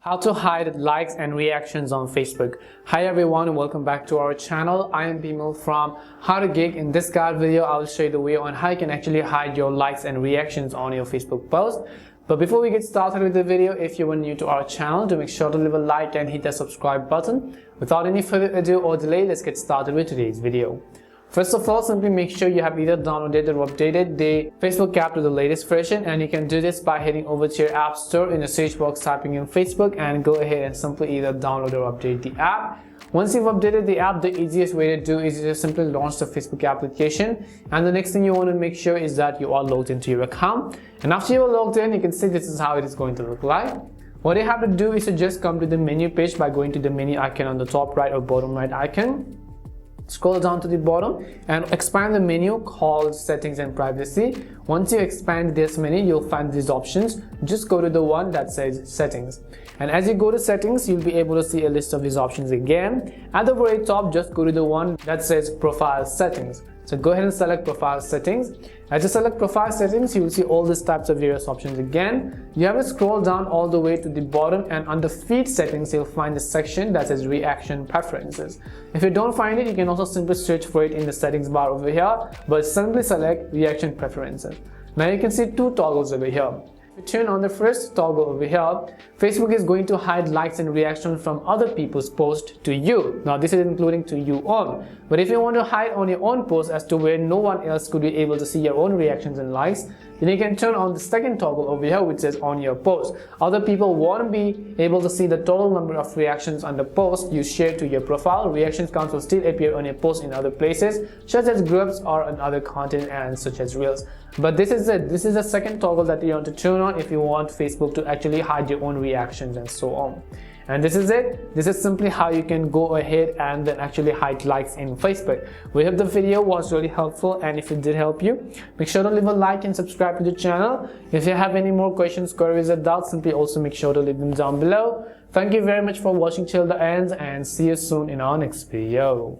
How to hide likes and reactions on Facebook. Hi everyone and welcome back to our channel. I am Bimal from How to Geek. In this guide video, I will show you the way on how you can actually hide your likes and reactions on your Facebook post. But before we get started with the video, if you are new to our channel, do make sure to leave a like and hit the subscribe button. Without any further ado or delay, let's get started with today's video. First of all, simply make sure you have either downloaded or updated the Facebook app to the latest version, and you can do this by heading over to your app store, in the search box typing in Facebook, and go ahead and simply either download or update the app. Once you've updated the app, the easiest way to do is you just simply launch the Facebook application, and the next thing you want to make sure is that you are logged into your account. And after you are logged in, you can see this is how it is going to look like. What you have to do is to just come to the menu page by going to the menu icon on the top right or bottom right icon. Scroll down to the bottom and expand the menu called Settings and Privacy. Once you expand this menu, you'll find these options. Just go to the one that says Settings. And as you go to Settings, you'll be able to see a list of these options again. At the very top, just go to the one that says Profile Settings. So go ahead and select Profile Settings. As you select Profile Settings, you will see all these types of various options again. You have to scroll down all the way to the bottom, and under Feed Settings, you'll find a section that says Reaction Preferences. If you don't find it, you can also simply search for it in the settings bar over here, but simply select Reaction Preferences. Now you can see two toggles over here. If you turn on the first toggle over here, Facebook is going to hide likes and reactions from other people's posts to you. Now this is including to you on. But if you want to hide on your own post as to where no one else could be able to see your own reactions and likes, then you can turn on the second toggle over here which says on your post. Other people won't be able to see the total number of reactions on the post you share to your profile. Reactions counts will still appear on your post in other places such as groups or on other content and such as reels. But this is it. This is the second toggle that you want to turn on if you want Facebook to actually hide your own reactions and so on. And this is it. This is simply how you can go ahead and then actually hide likes in Facebook. We hope the video was really helpful, and if it did help you, make sure to leave a like and subscribe to the channel. If you have any more questions, queries or doubts, simply also make sure to leave them down below. Thank you very much for watching till the end, and see you soon in our next video.